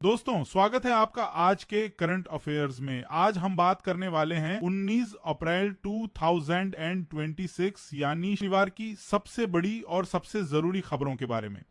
दोस्तों, स्वागत है आपका आज के करंट अफेयर्स में। आज हम बात करने वाले हैं 19 अप्रैल 2026 यानी शनिवार की सबसे बड़ी और सबसे जरूरी खबरों के बारे में।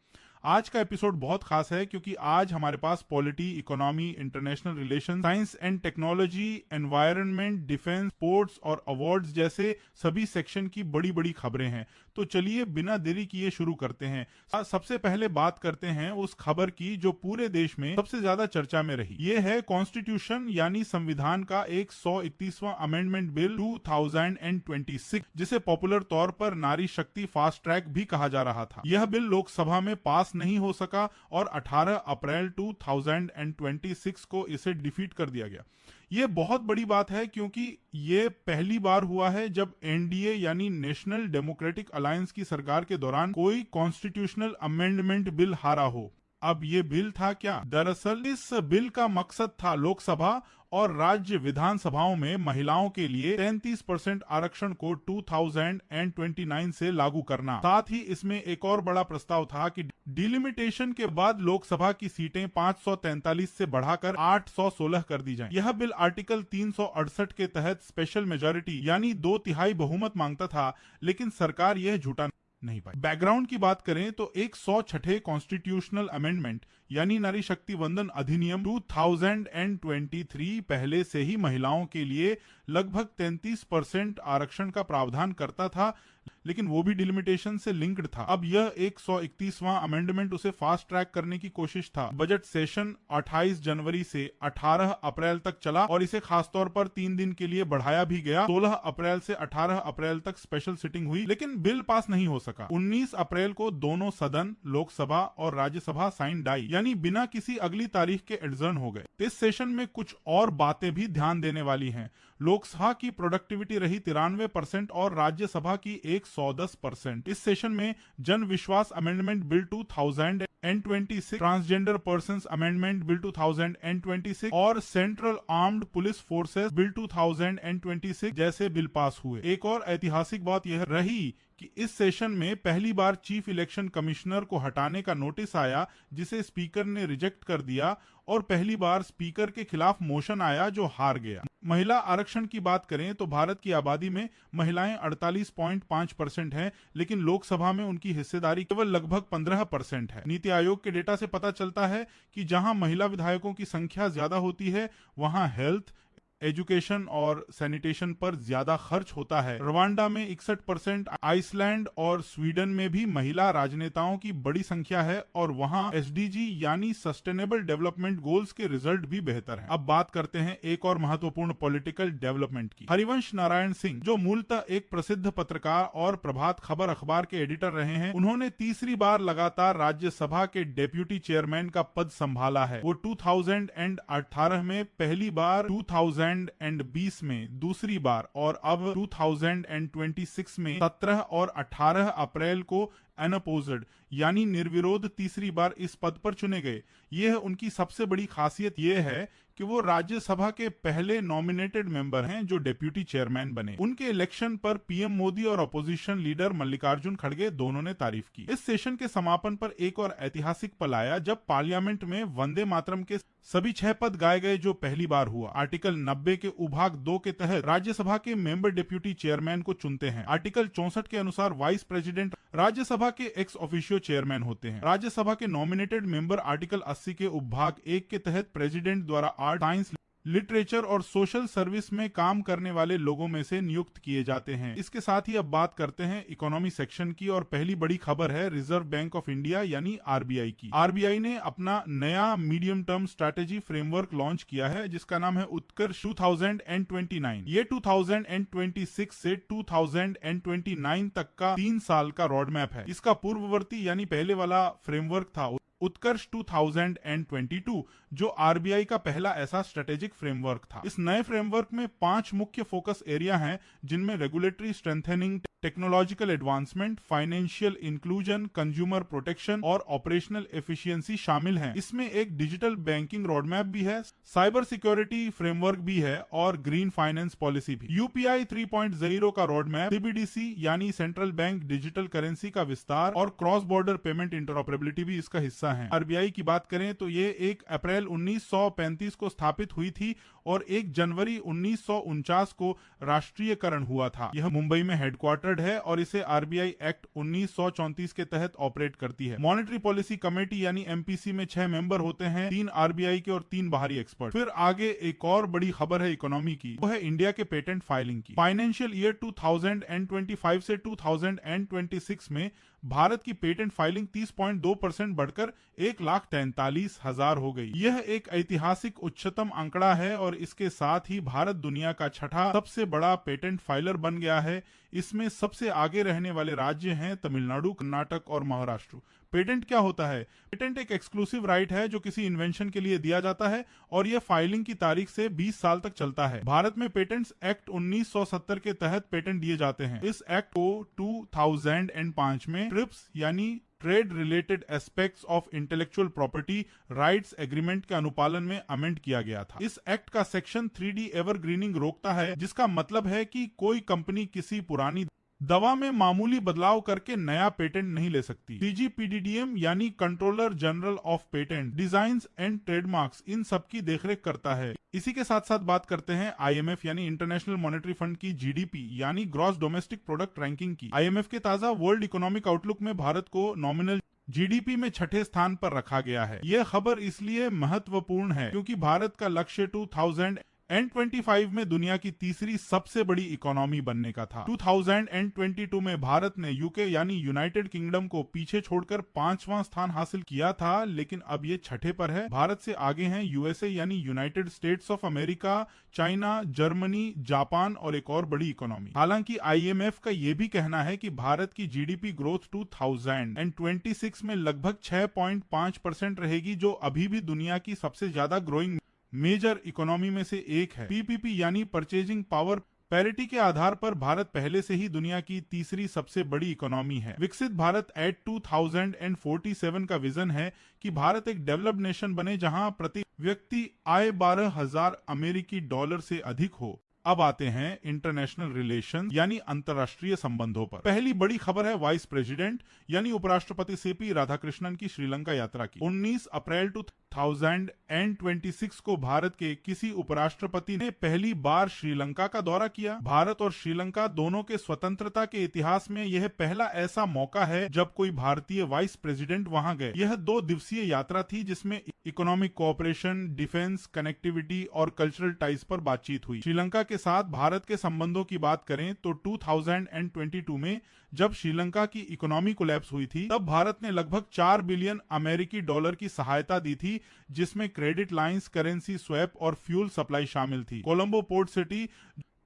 आज का एपिसोड बहुत खास है क्योंकि आज हमारे पास polity, economy, international relation, science and technology, environment, defence, sports और अवार्ड्स जैसे सभी सेक्शन की बड़ी बड़ी खबरें हैं। तो चलिए बिना देरी किए शुरू करते हैं। सबसे पहले बात करते हैं उस खबर की जो पूरे देश में सबसे ज्यादा चर्चा में रही। ये है कॉन्स्टिट्यूशन यानी संविधान का 131वां अमेंडमेंट बिल 2026, जिसे पॉपुलर तौर पर नारी शक्ति फास्ट ट्रैक भी कहा जा रहा था। यह बिल लोकसभा में पास नहीं हो सका और 18 अप्रैल 2026 को इसे डिफीट कर दिया गया। ये बहुत बड़ी बात है क्योंकि ये पहली बार हुआ है जब एनडीए यानी नेशनल डेमोक्रेटिक अलायंस की सरकार के दौरान कोई कॉन्स्टिट्यूशनल अमेंडमेंट बिल हारा हो। अब ये बिल था क्या? दरअसल इस बिल का मकसद था लोकसभा और राज्य विधानसभाओं में महिलाओं के लिए 33% आरक्षण को 2029 से लागू करना। साथ ही इसमें एक और बड़ा प्रस्ताव था कि डिलिमिटेशन के बाद लोकसभा की सीटें 543 से बढ़ाकर 816 कर दी जाएं। यह बिल आर्टिकल 368 के तहत स्पेशल मेजॉरिटी यानी 2/3 बहुमत मांगता था, लेकिन सरकार यह झूठा नहीं पाई। बैकग्राउंड की बात करें तो 106 कॉन्स्टिट्यूशनल अमेंडमेंट यानी नारी शक्ति वंदन अधिनियम 2023 पहले से ही महिलाओं के लिए लगभग 33% आरक्षण का प्रावधान करता था, लेकिन वो भी डिलिमिटेशन से लिंक्ड था। अब यह 131वां अमेंडमेंट उसे फास्ट ट्रैक करने की कोशिश था। बजट सेशन 28 जनवरी से 18 अप्रैल तक चला और इसे खासतौर पर 3 दिन के लिए बढ़ाया भी गया। 16 अप्रैल से 18 अप्रैल तक स्पेशल सिटिंग हुई, लेकिन बिल पास नहीं हो सका। 19 अप्रैल को दोनों सदन, लोकसभा और राज्यसभा साइन डाई यानी बिना किसी अगली तारीख के एडजर्न हो गए। इस सेशन में कुछ और बातें भी ध्यान देने वाली हैं। लोकसभा की प्रोडक्टिविटी रही 93% और राज्यसभा की 110%। इस सेशन में जन विश्वास amendment bill 2026, transgender persons amendment bill 2026 और central armed police forces bill 2026 जैसे बिल पास हुए। एक और ऐतिहासिक बात यह रही कि इस सेशन में पहली बार चीफ इलेक्शन कमिश्नर को हटाने का नोटिस आया, जिसे स्पीकर ने रिजेक्ट कर दिया, और पहली बार स्पीकर के खिलाफ मोशन आया जो हार गया। महिला आरक्षण की बात करें तो भारत की आबादी में महिलाएं 48.5% हैं, लेकिन लोकसभा में उनकी हिस्सेदारी केवल लगभग 15% है। नीति आयोग के डेटा से पता चलता है कि जहां महिला विधायकों की संख्या ज्यादा होती है वहां हेल्थ, एजुकेशन और सैनिटेशन पर ज्यादा खर्च होता है। रवांडा में 61%, आइसलैंड और स्वीडन में भी महिला राजनेताओं की बड़ी संख्या है और वहां एसडीजी यानी सस्टेनेबल डेवलपमेंट गोल्स के रिजल्ट भी बेहतर हैं। अब बात करते हैं एक और महत्वपूर्ण पॉलिटिकल डेवलपमेंट की। हरिवंश नारायण सिंह, जो मूलतः एक प्रसिद्ध पत्रकार और प्रभात खबर अखबार के एडिटर रहे हैं, उन्होंने तीसरी बार लगातार राज्यसभा के डेप्यूटी चेयरमैन का पद संभाला है। वो 2018 में पहली बार, 2020 में दूसरी बार और अब 2026 में 17 और 18 अप्रैल को अनअपोज्ड यानी निर्विरोध तीसरी बार इस पद पर चुने गए। यह उनकी सबसे बड़ी खासियत यह है कि वो राज्यसभा के पहले नॉमिनेटेड मेंबर हैं जो डेप्यूटी चेयरमैन बने। उनके इलेक्शन पर पीएम मोदी और अपोजिशन लीडर मल्लिकार्जुन खड़गे दोनों ने तारीफ की। इस सेशन के समापन पर एक और ऐतिहासिक पल आया जब पार्लियामेंट में वंदे मातरम के सभी 6 पद गाए गए, जो पहली बार हुआ। आर्टिकल 90 के उभाग 2 के तहत राज्यसभा के मेंबर डेप्यूटी चेयरमैन को चुनते हैं। आर्टिकल 64 के अनुसार वाइस प्रेसिडेंट राज्यसभा के एक्स ऑफिशियो चेयरमैन होते हैं। राज्यसभा के नॉमिनेटेड मेंबर आर्टिकल 80 के उपभाग 1 के तहत प्रेसिडेंट द्वारा आर्ट, साइंस, लिटरेचर और सोशल सर्विस में काम करने वाले लोगों में से नियुक्त किए जाते हैं। इसके साथ ही अब बात करते हैं इकोनॉमी सेक्शन की और पहली बड़ी खबर है रिजर्व बैंक ऑफ इंडिया यानी आरबीआई की। आरबीआई ने अपना नया medium term strategy framework launch किया है जिसका नाम है उत्कर्ष 2029। ये 2026 से 2029 तक का 3 साल का रोड मैप है। इसका पूर्ववर्ती यानी पहले वाला फ्रेमवर्क था उत्कर्ष 2022, जो आरबीआई का पहला ऐसा स्ट्रेटेजिक फ्रेमवर्क था। इस नए फ्रेमवर्क में 5 मुख्य फोकस एरिया हैं, जिनमें regulatory strengthening, technological advancement, financial inclusion, consumer protection और ऑपरेशनल एफिशिएंसी शामिल हैं। इसमें एक डिजिटल बैंकिंग रोडमैप भी है, साइबर सिक्योरिटी फ्रेमवर्क भी है और ग्रीन फाइनेंस पॉलिसी भी। यूपीआई 3.0 का रोडमैप, सीबीडीसी यानी सेंट्रल बैंक डिजिटल करेंसी का विस्तार और क्रॉस बॉर्डर पेमेंट इंटरऑपरेबिलिटी भी इसका हिस्सा होता है। आरबीआई की बात करें तो ये 1 अप्रैल 1935 को स्थापित हुई थी और 1 जनवरी 1949 को राष्ट्रीयकरण हुआ था। यह मुंबई में हेडक्वार्टर्ड है और इसे आरबीआई एक्ट 1934 के तहत ऑपरेट करती है। मॉनेटरी पॉलिसी कमेटी यानी एमपीसी में 6 मेंबर होते हैं, 3 आरबीआई के और 3 बाहरी एक्सपर्ट। फिर आगे एक और बड़ी खबर है इकोनॉमी की, वो है इंडिया के पेटेंट फाइलिंग की। फाइनेंशियल ईयर 2025 से 2026 में भारत की पेटेंट फाइलिंग 30.2% बढ़कर 1,43,000 हो गई। यह एक ऐतिहासिक उच्चतम आंकड़ा है और इसके साथ ही भारत दुनिया का छठा सबसे बड़ा पेटेंट फाइलर बन गया है। इसमें सबसे आगे रहने वाले राज्य हैं तमिलनाडु, कर्नाटक और महाराष्ट्र। पेटेंट क्या होता है? पेटेंट एक एक्सक्लूसिव राइट है जो किसी इन्वेंशन के लिए दिया जाता है और यह फाइलिंग की तारीख से 20 साल तक चलता है। भारत में पेटेंट्स एक्ट 1970 के तहत पेटेंट दिए जाते हैं। इस एक्ट को 2005 में ट्रिप्स यानी trade related aspects of intellectual property rights agreement के अनुपालन में अमेंड किया गया था। इस एक्ट का सेक्शन 3D एवरग्रीनिंग रोकता है, जिसका मतलब है कि कोई कंपनी किसी पुरानी दवा में मामूली बदलाव करके नया पेटेंट नहीं ले सकती। सीजीपीडीडीएम यानी controller general of patent, designs and trademarks इन सब की देखरेख करता है। इसी के साथ साथ बात करते हैं आईएमएफ यानी इंटरनेशनल मॉनेटरी फंड की जीडीपी यानी ग्रॉस डोमेस्टिक प्रोडक्ट रैंकिंग की। आईएमएफ के ताजा वर्ल्ड इकोनॉमिक आउटलुक में भारत को नॉमिनल जीडीपी में छठे स्थान पर रखा गया है। यह खबर इसलिए महत्वपूर्ण है क्योंकि भारत का लक्ष्य 2025 में दुनिया की तीसरी सबसे बड़ी इकोनॉमी बनने का था। 2022 में भारत ने यूके यानी यूनाइटेड किंगडम को पीछे छोड़कर 5वां स्थान हासिल किया था, लेकिन अब ये छठे पर है। भारत से आगे हैं यूएसए यानी United states of America, China, Germany, Japan और एक और बड़ी इकोनॉमी। हालांकि आईएमएफ का ये भी कहना है कि भारत की जीडीपी ग्रोथ 2026 में लगभग 6.5% रहेगी, जो अभी भी दुनिया की सबसे ज्यादा ग्रोइंग मेजर इकोनॉमी में से एक है। पीपीपी यानी परचेजिंग पावर पैरिटी के आधार पर भारत पहले से ही दुनिया की तीसरी सबसे बड़ी इकोनॉमी है। विकसित भारत एट 2047 का विजन है कि भारत एक डेवलप्ड नेशन बने जहां प्रति व्यक्ति आय 12,000 अमेरिकी डॉलर से अधिक हो। अब आते हैं इंटरनेशनल रिलेशन यानी अंतर्राष्ट्रीय संबंधों पर। पहली बड़ी खबर है वाइस प्रेसिडेंट यानी उपराष्ट्रपति सीपी राधाकृष्णन की श्रीलंका यात्रा की। 19 अप्रैल 2026 को भारत के किसी उपराष्ट्रपति ने पहली बार श्रीलंका का दौरा किया। भारत और श्रीलंका दोनों के स्वतंत्रता के इतिहास में यह पहला ऐसा मौका है जब कोई भारतीय वाइस प्रेसिडेंट वहां गए। यह 2 दिवसीय यात्रा थी जिसमें इकोनॉमिक कोऑपरेशन, डिफेंस, कनेक्टिविटी और कल्चरल टाइज पर बातचीत हुई। श्रीलंका के साथ भारत के संबंधों की बात करें तो 2022 में जब श्रीलंका की इकोनॉमी कोलैप्स हुई थी, तब भारत ने लगभग 4 बिलियन अमेरिकी डॉलर की सहायता दी थी, जिसमें क्रेडिट लाइंस, करेंसी स्वैप और फ्यूल सप्लाई शामिल थी। कोलंबो पोर्ट सिटी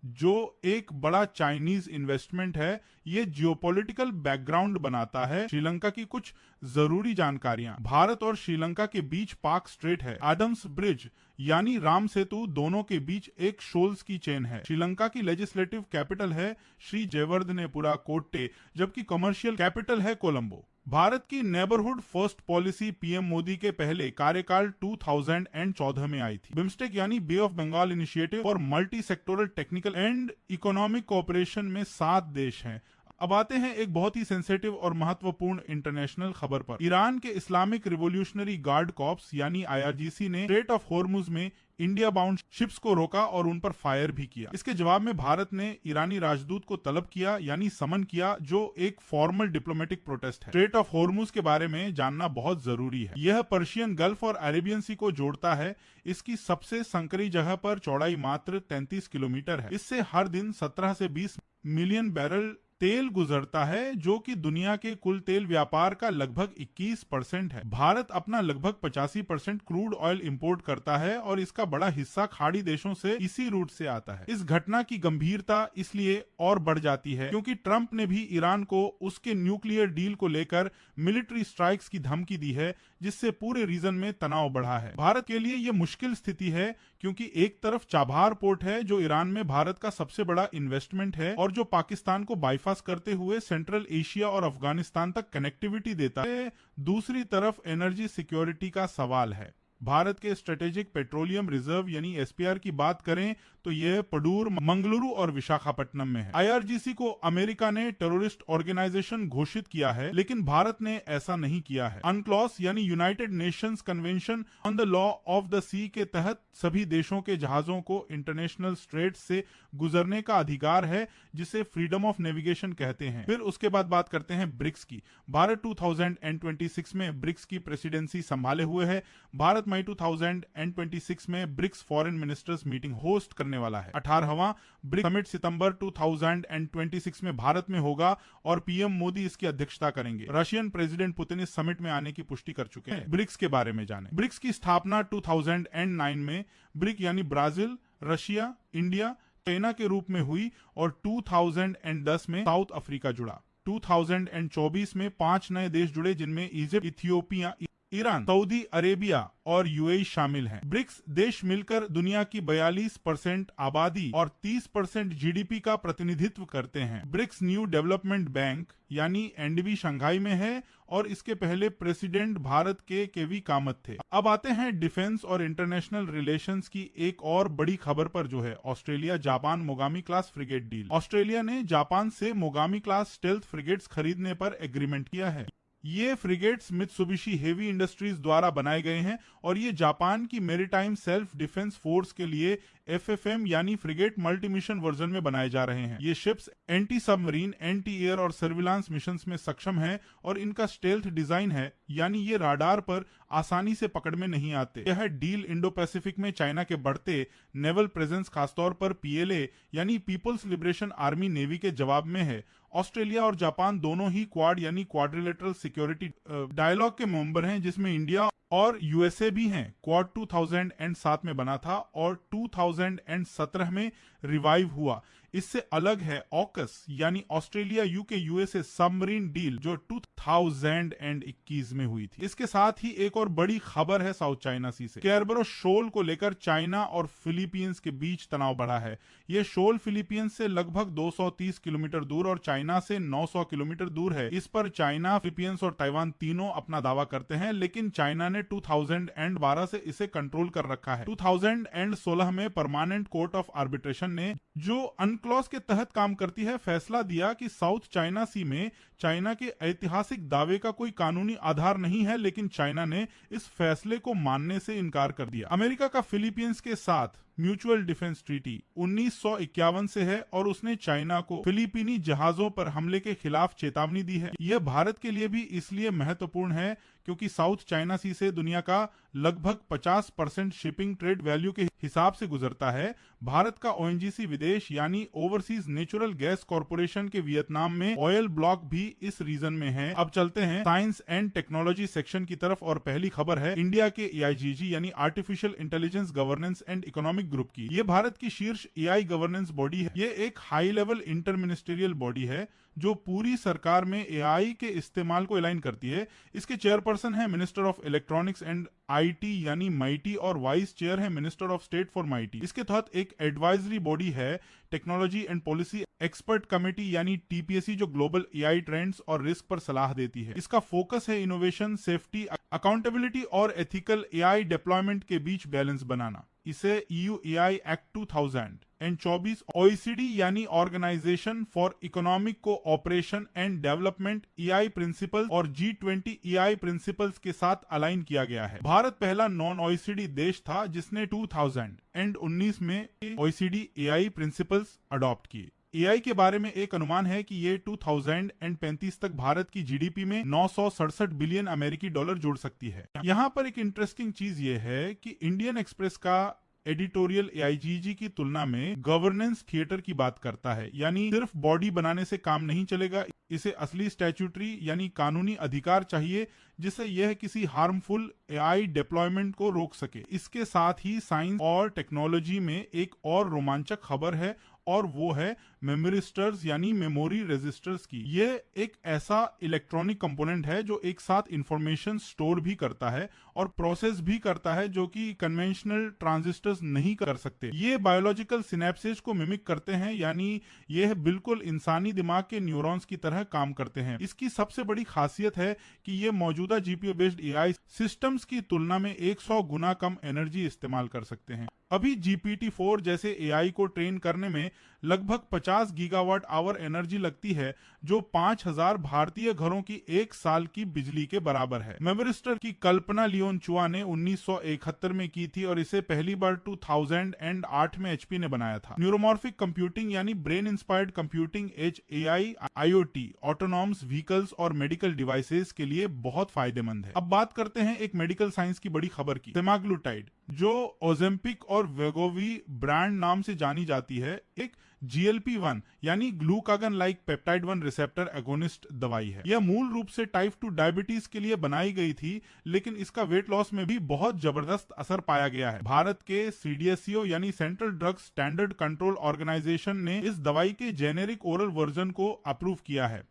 जो एक बड़ा चाइनीज इन्वेस्टमेंट है, ये जियोपॉलिटिकल बैकग्राउंड बनाता है। श्रीलंका की कुछ जरूरी जानकारियां। भारत और श्रीलंका के बीच पाक स्ट्रेट है। एडम्स ब्रिज यानी राम सेतु दोनों के बीच एक शोल्स की चेन है। श्रीलंका की लेजिस्लेटिव कैपिटल है श्री जयवर्धनेपुरा कोट्टे, जबकि कमर्शियल कैपिटल है कोलंबो। भारत की neighbourhood first policy PM Modi के पहले कार्यकाल 2014 में आई थी। बिम्स्टेक यानी बे ऑफ बंगाल इनिशिएटिव और multi sectoral technical and economic cooperation में 7 देश हैं। अब आते हैं एक बहुत ही सेंसिटिव और महत्वपूर्ण इंटरनेशनल खबर पर। ईरान के इस्लामिक रिवोल्यूशनरी गार्ड कॉर्प्स यानी आईआरजीसी ने स्ट्रेट ऑफ होर्मुज में इंडिया बाउंड शिप्स को रोका और उन पर फायर भी किया। इसके जवाब में भारत ने ईरानी राजदूत को तलब किया यानी समन किया, जो एक फॉर्मल डिप्लोमेटिक प्रोटेस्ट है। स्ट्रेट ऑफ होर्मुज के बारे में जानना बहुत जरूरी है। यह पर्शियन गल्फ और अरेबियन सी को जोड़ता है। इसकी सबसे संकरी जगह पर चौड़ाई मात्र 33 किलोमीटर है। इससे हर दिन 17 से 20 मिलियन बैरल तेल गुजरता है, जो कि दुनिया के कुल तेल व्यापार का लगभग 21% है। भारत अपना लगभग 85% क्रूड ऑयल इंपोर्ट करता है और इसका बड़ा हिस्सा खाड़ी देशों से इसी रूट से आता है। इस घटना की गंभीरता इसलिए और बढ़ जाती है क्योंकि ट्रंप ने भी ईरान को उसके न्यूक्लियर डील को लेकर मिलिट्री स्ट्राइक्स की धमकी दी है, जिससे पूरे रीजन में तनाव बढ़ा है। भारत के लिए यह मुश्किल स्थिति है क्योंकि एक तरफ चाबहार पोर्ट है जो ईरान में भारत का सबसे बड़ा इन्वेस्टमेंट है और जो पाकिस्तान को बाईपास करते हुए सेंट्रल एशिया और अफगानिस्तान तक कनेक्टिविटी देता है। दूसरी तरफ एनर्जी सिक्योरिटी का सवाल है। भारत के स्ट्रेटेजिक पेट्रोलियम रिजर्व यानी एसपीआर की बात करें तो यह पडूर, मंगलुरु और विशाखापट्टनम में है। आईआरजीसी को अमेरिका ने टेररिस्ट ऑर्गेनाइजेशन घोषित किया है, लेकिन भारत ने ऐसा नहीं किया है। अनक्लॉस यानी United Nations convention on the law of the sea के तहत सभी देशों के जहाजों को इंटरनेशनल स्ट्रेट से गुजरने का अधिकार है, जिसे फ्रीडम ऑफ नेविगेशन कहते हैं। फिर उसके बाद बात करते हैं ब्रिक्स की। भारत 2026 में ब्रिक्स की प्रेसिडेंसी संभाले हुए है। भारत मई 2026 में BRICS foreign ministers meeting host करने वाला है। 18वां ब्रिक्स समिट सितंबर 2026 में भारत में होगा और पीएम मोदी इसकी अध्यक्षता करेंगे। रशियन प्रेसिडेंट पुतिन इस समिट में आने की पुष्टि कर चुके हैं। ब्रिक्स के बारे में जाने। ब्रिक्स की स्थापना 2009 में ब्रिक यानी ब्राजील, रशिया, इंडिया, चाइना के रूप में हुई और 2010 में साउथ अफ्रीका जुड़ा। 2024 में 5 नए देश जुड़े, जिनमें Egypt, Ethiopia, Iran, Saudi Arabia और यूएई शामिल हैं। ब्रिक्स देश मिलकर दुनिया की 42% आबादी और 30% जीडीपी का प्रतिनिधित्व करते हैं। ब्रिक्स न्यू डेवलपमेंट बैंक यानी एनडीबी शंघाई में है और इसके पहले प्रेसिडेंट भारत के केवी कामत थे। अब आते हैं डिफेंस और इंटरनेशनल रिलेशंस की एक और बड़ी खबर पर, जो है Australia Japan Mogami class frigate deal. Australia ने जापान से मोगामी क्लास स्टेल्थ फ्रिगेट्स खरीदने पर एग्रीमेंट किया है। ये फ्रिगेट्स मित्सुबिशी हेवी इंडस्ट्रीज द्वारा बनाए गए हैं और ये जापान की मैरीटाइम सेल्फ डिफेंस फोर्स के लिए एफएफएम यानी फ्रिगेट मल्टी मिशन वर्जन में बनाए जा रहे हैं। ये ships anti submarine, anti air और सर्विलांस मिशंस में सक्षम हैं और इनका स्टेल्थ डिजाइन है, यानी ये राडार पर आसानी से पकड़ में नहीं आते। यह डील इंडो पैसिफिक में चाइना के बढ़ते नेवल प्रेजेंस, खासतौर पर पीएलए यानी पीपल्स लिबरेशन आर्मी नेवी के जवाब में है। ऑस्ट्रेलिया और जापान दोनों ही क्वाड यानी क्वाड्रिलेटरल सिक्योरिटी डायलॉग के मेंबर हैं, जिसमें इंडिया और यूएसए भी हैं। क्वाड 2007 में बना था और 2017 में रिवाइव हुआ। इससे अलग है ऑकस यानी Australia UK USA submarine deal, जो 2021 में हुई थी। इसके साथ ही एक और बड़ी खबर है साउथ चाइना सी से। स्कैरबरो शोल को लेकर चाइना और फिलीपींस के बीच तनाव बढ़ा है। यह शोल फिलीपींस से लगभग 230 किलोमीटर दूर और चाइना से 900 किलोमीटर दूर है। इस पर चाइना, फिलीपींस और ताइवान तीनों अपना दावा करते हैं, लेकिन चाइना ने 2012 से इसे कंट्रोल कर रखा है। 2016 में परमानेंट कोर्ट ऑफ आर्बिट्रेशन ने, जो अनक्लॉज के तहत काम करती है, फैसला दिया कि साउथ चाइना सी में चाइना के ऐतिहासिक दावे का कोई कानूनी आधार नहीं है, लेकिन चाइना ने इस फैसले को मानने से इनकार कर दिया। अमेरिका का फिलीपींस के साथ म्यूचुअल डिफेंस ट्रीटी 1951 से है और उसने चाइना को फिलीपीनी जहाजों पर हमले के खिलाफ चेतावनी दी है। यह भारत के लिए भी इसलिए महत्वपूर्ण है क्योंकि साउथ चाइना सी से दुनिया का लगभग 50% शिपिंग ट्रेड वैल्यू के हिसाब से गुजरता है। भारत का ओएनजीसी विदेश यानी ओवरसीज नेचुरल गैस कॉरपोरेशन के वियतनाम में ऑयल ब्लॉक भी इस रीजन में है। अब चलते हैं साइंस एंड टेक्नोलॉजी सेक्शन की तरफ और पहली खबर है इंडिया के एआईजीजी यानी artificial intelligence governance and economic group की। ये भारत की शीर्ष एआई गवर्नेंस बॉडी है। ये एक high level inter ministerial body है जो पूरी सरकार में एआई के इस्तेमाल को अलाइन करती है। इसके चेयरपर्सन है minister of electronics and IT यानी माइटी और वाइस चेयर है minister of state for MeitY. इसके तहत एक एडवाइजरी बॉडी है technology and policy expert committee यानी टीपीएसी, जो ग्लोबल एआई ट्रेंड्स और रिस्क पर सलाह देती है। इसका फोकस है इनोवेशन, सेफ्टी, अकाउंटेबिलिटी और एथिकल एआई डिप्लॉयमेंट के बीच बैलेंस बनाना। इसे ईयू एआई एक्ट 2024 ओईसीडी यानी organisation for economic cooperation and development AI principles और G20 एआई प्रिंसिपल्स के साथ अलाइन किया गया है। भारत पहला नॉन ओईसीडी देश था जिसने 2019 में ओईसीडी एआई प्रिंसिपल्स अडॉप्ट किए। एआई के बारे में एक अनुमान है कि ये 2035 तक भारत की जीडीपी में 967 बिलियन अमेरिकी डॉलर जोड़ सकती है। यहाँ पर एक इंटरेस्टिंग चीज ये है कि इंडियन एक्सप्रेस का एडिटोरियल एआईजीजी की तुलना में गवर्नेंस थिएटर की बात करता है, यानी सिर्फ बॉडी बनाने से काम नहीं चलेगा, इसे असली स्टैट्यूटरी यानी कानूनी अधिकार चाहिए जिससे यह किसी हार्मफुल एआई डिप्लॉयमेंट को रोक सके। इसके साथ ही साइंस और टेक्नोलॉजी में एक और रोमांचक खबर है और वो है मेमोरिस्टर्स यानी मेमोरी रजिस्टर्स की। ये एक ऐसा इलेक्ट्रॉनिक कंपोनेंट है जो एक साथ इंफॉर्मेशन स्टोर भी करता है और प्रोसेस भी करता है, जो कि कन्वेंशनल ट्रांजिस्टर्स नहीं कर सकते। ये बायोलॉजिकल सिनेप्सिस को मिमिक करते हैं, यानी ये बिल्कुल इंसानी दिमाग के न्यूरॉन्स की तरह काम करते हैं। इसकी सबसे बड़ी खासियत है कि ये मौजूदा जीपीयू बेस्ड एआई सिस्टम्स की तुलना में 100 गुना कम एनर्जी इस्तेमाल कर सकते हैं। अभी GPT-4 जैसे एआई को ट्रेन करने में लगभग 50 गीगावाट आवर एनर्जी लगती है, जो 5000 भारतीय घरों की एक साल की बिजली के बराबर है। मेमोरिस्टर की कल्पना लियोन चुआ ने 1971 में की थी और इसे पहली बार 2008 में HP ने बनाया था। न्यूरोमॉर्फिक कंप्यूटिंग यानी brain inspired computing edge AI IoT, autonomous vehicles और मेडिकल डिवाइसेस के लिए बहुत फायदेमंद है। अब बात करते हैं एक मेडिकल साइंस की बड़ी खबर की। सेमाग्लुटाइड, जो ओजेम्पिक और वेगोवी ब्रांड नाम से जानी जाती है, एक GLP-1 यानी glucagon like peptide 1 receptor agonist दवाई है। यह मूल रूप से टाइप 2 डायबिटीज के लिए बनाई गई थी, लेकिन इसका वेट लॉस में भी बहुत जबरदस्त असर पाया गया है। भारत के CDSCO यानी central drug standard control organisation ने इस दवाई के जेनेरिक ओरल वर्जन को अप्रूव किया है।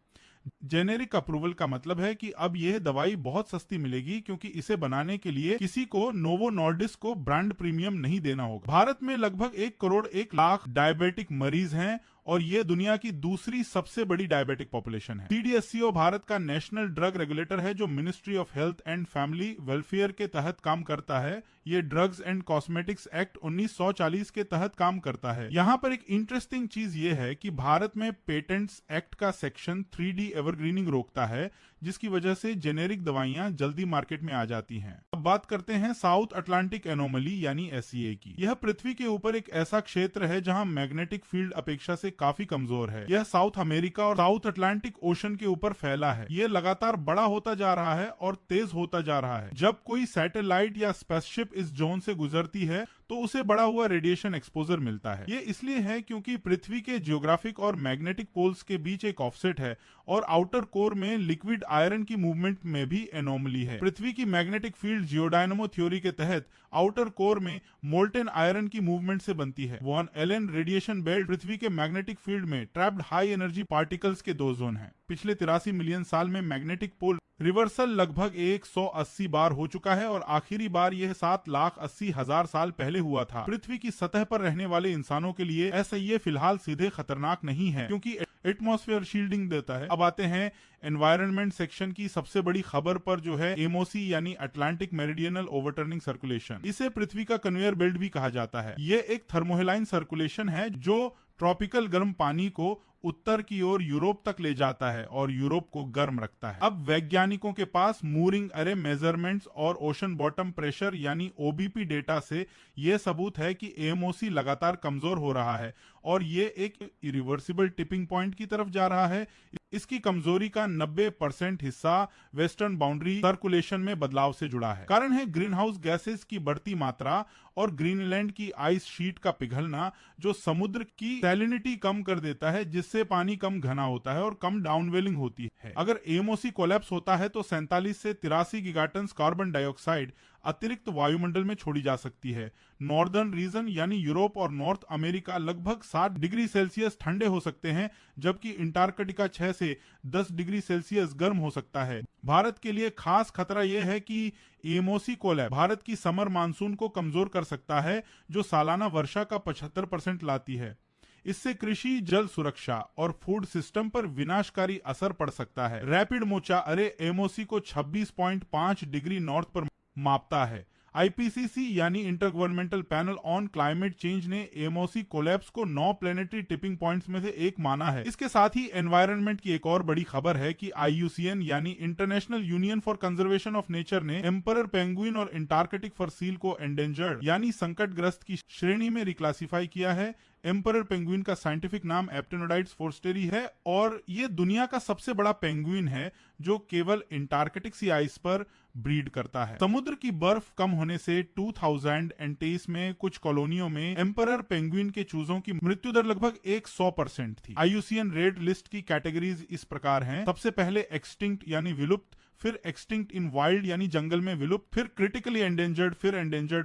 जेनेरिक अप्रूवल का मतलब है कि अब यह दवाई बहुत सस्ती मिलेगी, क्योंकि इसे बनाने के लिए किसी को नोवो नॉर्डिस्क को ब्रांड प्रीमियम नहीं देना होगा। भारत में लगभग 1 करोड़ 1 लाख डायबिटिक मरीज हैं और ये दुनिया की दूसरी सबसे बड़ी डायबिटिक पॉपुलेशन है। CDSCO भारत का नेशनल ड्रग रेगुलेटर है, जो ministry of health and family welfare के तहत काम करता है। ये ड्रग्स एंड कॉस्मेटिक्स एक्ट 1940 के तहत काम करता है। यहाँ पर एक इंटरेस्टिंग चीज ये है कि भारत में पेटेंट्स एक्ट का सेक्शन 3D एवरग्रीनिंग रोकता है, जिसकी वजह से जेनेरिक दवाइयां जल्दी मार्केट में आ जाती हैं। अब बात करते हैं साउथ अटलांटिक एनोमली यानी SEA की। यह पृथ्वी के ऊपर एक ऐसा क्षेत्र है जहां मैग्नेटिक फील्ड अपेक्षा से काफी कमजोर है। यह साउथ अमेरिका और साउथ अटलांटिक ओशन के ऊपर फैला है। यह लगातार बड़ा होता जा रहा है और तेज होता जा रहा है। जब कोई सैटेलाइट या स्पेसशिप इस जोन से गुजरती है तो उसे बड़ा हुआ रेडिएशन एक्सपोजर मिलता है। ये इसलिए है क्योंकि पृथ्वी के जियोग्राफिक और मैग्नेटिक पोल्स के बीच एक ऑफसेट है और आउटर कोर में लिक्विड आयरन की मूवमेंट में भी एनोमली है। पृथ्वी की मैग्नेटिक फील्ड जियोडायनमो थ्योरी के तहत आउटर कोर में मोल्टेन आयरन की मूवमेंट से बनती है। वॉन एलन रेडिएशन बेल्ट पृथ्वी के मैग्नेटिक फील्ड में ट्रैप्ड हाई एनर्जी पार्टिकल्स के 2 जोन हैं। पिछले 83 मिलियन साल में मैग्नेटिक पोल रिवर्सल लगभग 180 बार हो चुका है और आखिरी बार यह 7,80,000 साल पहले हुआ था। पृथ्वी की सतह पर रहने वाले इंसानों के लिए ऐसा ये फिलहाल सीधे खतरनाक नहीं है, क्योंकि एटमॉस्फेयर शील्डिंग देता है। अब आते हैं एनवायरनमेंट सेक्शन की सबसे बड़ी खबर पर, जो है AMOC यानी अटलांटिक मेरिडियनल ओवरटर्निंग सर्कुलेशन। इसे पृथ्वी का कन्वेयर बेल्ट भी कहा जाता है। यह एक थर्मोहेलाइन सर्कुलेशन है जो ट्रॉपिकल गर्म पानी को उत्तर की ओर यूरोप तक ले जाता है और यूरोप को गर्म रखता है। अब वैज्ञानिकों के पास मूरिंग अरे मेजरमेंट्स और ओशन बॉटम प्रेशर यानी OBP डेटा से यह सबूत है कि AMOC लगातार कमजोर हो रहा है और ये एक इरिवर्सिबल टिपिंग पॉइंट की तरफ जा रहा है। इसकी कमजोरी का 90% हिस्सा वेस्टर्न बाउंड्री सर्कुलेशन में बदलाव से जुड़ा है। कारण है ग्रीन हाउस गैसेस की बढ़ती मात्रा और ग्रीनलैंड की आइस शीट का पिघलना, जो समुद्र की सैलिनिटी कम कर देता है, जिससे पानी कम घना होता है और कम डाउनवेलिंग होती है। अगर AMOC कोलैप्स होता है तो 47 से 83 गीगाटन कार्बन डाइऑक्साइड अतिरिक्त वायुमंडल में छोड़ी जा सकती है। नॉर्दर्न रीजन यानी यूरोप और नॉर्थ अमेरिका लगभग 60 डिग्री सेल्सियस ठंडे हो सकते हैं, जबकि अंटार्कटिका 6 से 10 डिग्री सेल्सियस गर्म हो सकता है। भारत के लिए खास खतरा यह है कि AMOC कोलैप्स भारत की समर मानसून को कमजोर कर सकता है, जो सालाना वर्षा का 75% लाती है। इससे कृषि, जल सुरक्षा और फूड सिस्टम पर विनाशकारी असर पड़ सकता है। रैपिड मोचा अरे AMOC को 26.5 डिग्री नॉर्थ पर मापता है। IPCC यानी intergovernmental panel on climate change ने AMOC कोलैप्स को 9 प्लेनेटरी टिपिंग पॉइंट्स में से एक माना है। इसके साथ ही एनवायरनमेंट की एक और बड़ी खबर है कि IUCN यानी international union for conservation of nature ने एम्परर पेंगुइन और अंटार्कटिक फरसील को एंडेंजर्ड यानी संकटग्रस्त की श्रेणी में रिक्लासिफाई किया है। एम्परर पेंगुइन का साइंटिफिक नाम एप्टेनोडाइट्स फोर्स्टेरी है और ये दुनिया का सबसे बड़ा पेंगुइन है जो केवल अंटार्कटिक सी आइस पर ब्रीड करता है। समुद्र की बर्फ कम होने से 2023 में कुछ कॉलोनियों में एम्परर पेंगुइन के चूजों की मृत्यु दर लगभग 100% थी। IUCN रेड लिस्ट की कैटेगरीज इस प्रकार हैं। सबसे पहले एक्सटिंक्ट यानी विलुप्त, फिर एक्सटिंक्ट इन वाइल्ड यानी जंगल में विलुप्त, फिर क्रिटिकली एंडेंजर्ड,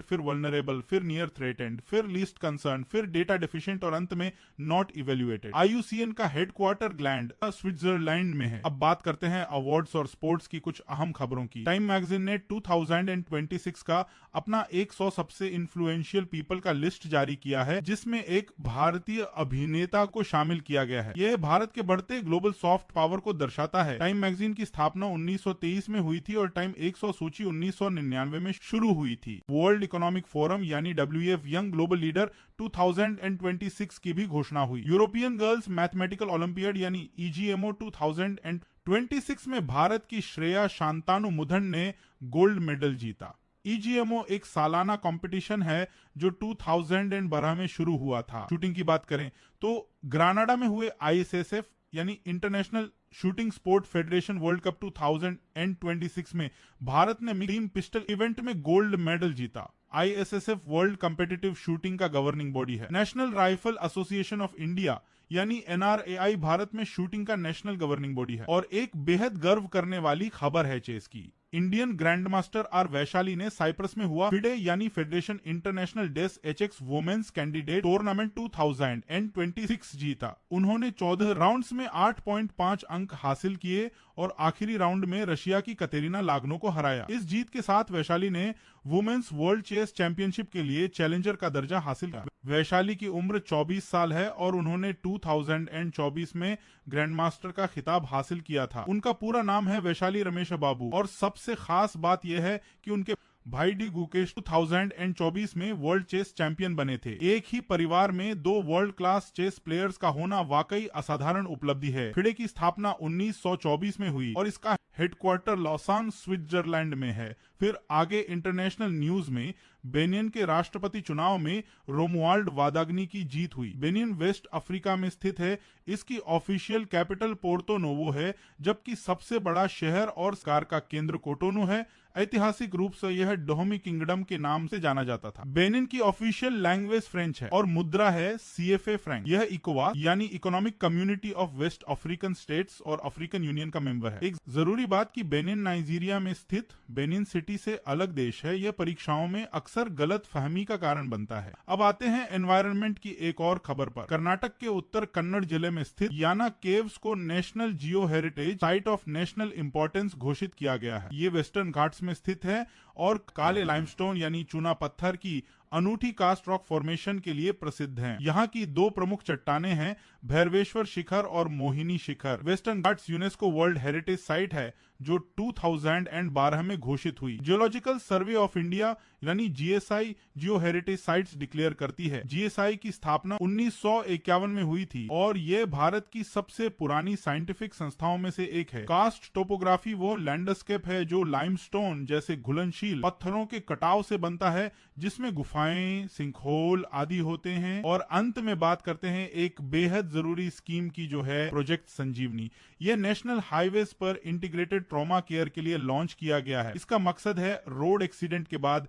फिर वल्नरेबल, फिर नियर थ्रेटेंड, फिर लीस्ट कंसर्न, फिर डेटा डेफिशिएंट और अंत में नॉट इवेल्युएटेड। IUCN का हेडक्वार्टर ग्लैंड स्विट्जरलैंड में है। अब बात करते हैं अवार्ड्स और स्पोर्ट्स की कुछ अहम खबरों की। टाइम मैगजीन ने 2026 का अपना 100 सबसे इन्फ्लुएंशियल पीपल का लिस्ट जारी किया है, जिसमें एक भारतीय अभिनेता को शामिल किया गया है। यह भारत के बढ़ते ग्लोबल सॉफ्ट पावर को दर्शाता है। टाइम मैगजीन की स्थापना 1923 में हुई थी और टाइम 100 सूची 1999 में शुरू हुई थी। वर्ल्ड इकोनॉमिक फोरम यानी WEF यंग ग्लोबल लीडर 2026 की भी घोषणा हुई। यूरोपियन गर्ल्स मैथमेटिकल ओलंपियाड यानी EGMO 2026 में भारत की श्रेया शांतानुमुधन ने गोल्ड मेडल जीता। EGMO एक सालाना कंपटीशन है जो 2012 में शुरू हुआ था। शूटिंग की बात करें तो ग्रानाडा में हुए ISSF यानी international shooting sport federation world cup 2026 में भारत ने टीम पिस्टल इवेंट में गोल्ड मेडल जीता। ISSF वर्ल्ड कॉम्पिटिटिव शूटिंग का गवर्निंग बॉडी है। National rifle association of India यानी NRAI भारत में शूटिंग का नेशनल गवर्निंग बॉडी है। और एक बेहद गर्व करने वाली खबर है चेस की। Indian grand master R Vaishali ने साइप्रस में हुआ FIDE यानी federation international des HX women's candidate tournament 2026 जीता। उन्होंने 14 राउंड्स में 8.5 अंक हासिल किए और आखिरी राउंड में रशिया की कतेरिना लागनो को हराया। इस जीत के साथ वैशाली ने वुमेन्स वर्ल्ड चेस चैंपियनशिप के लिए चैलेंजर का दर्जा हासिल किया। वैशाली की उम्र 24 साल है और उन्होंने 2024 में ग्रैंड मास्टर का खिताब हासिल किया था। उनका पूरा नाम है वैशाली रमेश बाबू और सबसे खास बात यह है कि उनके भाई डी गुकेश 2024 में वर्ल्ड चेस चैंपियन बने थे। एक ही परिवार में दो वर्ल्ड क्लास चेस प्लेयर्स का होना वाकई असाधारण उपलब्धि है। FIDE की स्थापना 1924 में हुई और इसका हेडक्वार्टर लॉसान स्विट्जरलैंड में है। फिर आगे इंटरनेशनल न्यूज में बेनिन के राष्ट्रपति चुनाव में रोमुआल्ड वादाग्नी की जीत हुई। बेनिन वेस्ट अफ्रीका में स्थित है। इसकी ऑफिशियल कैपिटल पोर्तो नोवो है, जबकि सबसे बड़ा शहर और सरकार का केंद्र कोटोनू है। ऐतिहासिक रूप से यह डोहमी किंगडम के नाम से जाना जाता था। बेनिन की ऑफिशियल लैंग्वेज फ्रेंच है और मुद्रा है CFA फ्रैंक। यह इकोवास यानी economic community of West African states और अफ्रीकन यूनियन का मेंबर है। एक जरूरी बात कि बेनिन नाइजीरिया में स्थित बेनिन सिटी से अलग देश है। यह परीक्षाओं में अक्सर गलत फहमी का कारण बनता है। अब आते हैं एनवायरनमेंट की एक और खबर पर। कर्नाटक के उत्तर कन्नड़ जिले में स्थित याना केव्स को national Jio heritage site of national importance घोषित किया गया है। ये वेस्टर्न घाट्स में स्थित है और काले लाइमस्टोन यानी चूना पत्थर की अनूठी कास्ट रॉक फॉर्मेशन के लिए प्रसिद्ध हैं। यहाँ की दो प्रमुख चट्टानें हैं, भैरवेश्वर शिखर और Mohini Shikhar. Western ghats UNESCO world heritage site है जो 2012 में घोषित हुई। जियोलॉजिकल सर्वे ऑफ इंडिया यानी GSI geo heritage sites declare करती है। GSI की स्थापना 1951 में हुई थी और ये भारत की सबसे पुरानी साइंटिफिक संस्थाओं में से एक है। कास्ट टोपोग्राफी वो लैंडस्केप है जो लाइमस्टोन जैसे घुलनशील पत्थरों के कटाव से बनता है, जिसमें गुफाएं, सिंकहोल आदि होते हैं। और अंत में बात करते हैं एक बेहद जरूरी स्कीम की जो है प्रोजेक्ट संजीवनी। यह नेशनल हाईवेज पर इंटीग्रेटेड ट्रॉमा केयर के लिए लॉन्च किया गया है। इसका मकसद है रोड एक्सीडेंट के बाद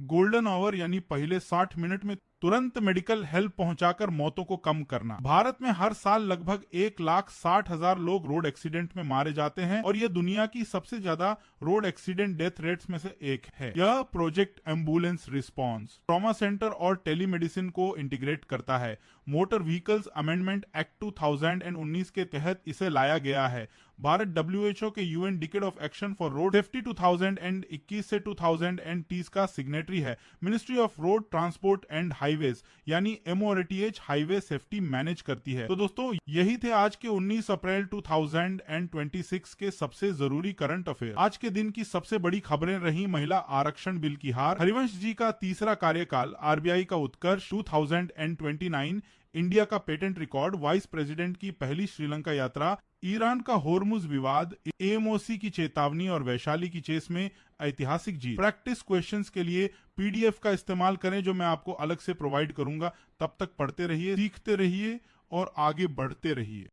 गोल्डन आवर यानी पहले 60 मिनट में तुरंत मेडिकल हेल्प पहुंचाकर मौतों को कम करना। भारत में हर साल लगभग 1,60,000 लोग रोड एक्सीडेंट में मारे जाते हैं और यह दुनिया की सबसे ज्यादा रोड एक्सीडेंट डेथ रेट्स में से एक है। यह project ambulance response trauma centre और टेलीमेडिसिन को इंटीग्रेट करता है। मोटर व्हीकल्स अमेंडमेंट एक्ट 2019 के तहत इसे लाया गया है। भारत WHO के UN decade of action for road safety 2021 से 2030 का सिग्नेटरी है। Ministry of road transport and highways यानी MORTH हाईवे सेफ्टी मैनेज करती है। तो दोस्तों यही थे आज के 19 अप्रैल 2026 के सबसे जरूरी करंट अफेयर। आज के दिन की सबसे बड़ी खबरें रही महिला आरक्षण बिल की हार, हरिवंश जी का तीसरा कार्यकाल, RBI का उत्कर्ष 2029, इंडिया का पेटेंट रिकॉर्ड, वाइस प्रेसिडेंट की पहली श्रीलंका यात्रा, ईरान का होर्मुज विवाद, AMOC की चेतावनी और वैशाली की चेस में ऐतिहासिक जीत। प्रैक्टिस क्वेश्चंस के लिए PDF का इस्तेमाल करें जो मैं आपको अलग से प्रोवाइड करूंगा। तब तक पढ़ते रहिए, सीखते रहिए और आगे बढ़ते रहिए।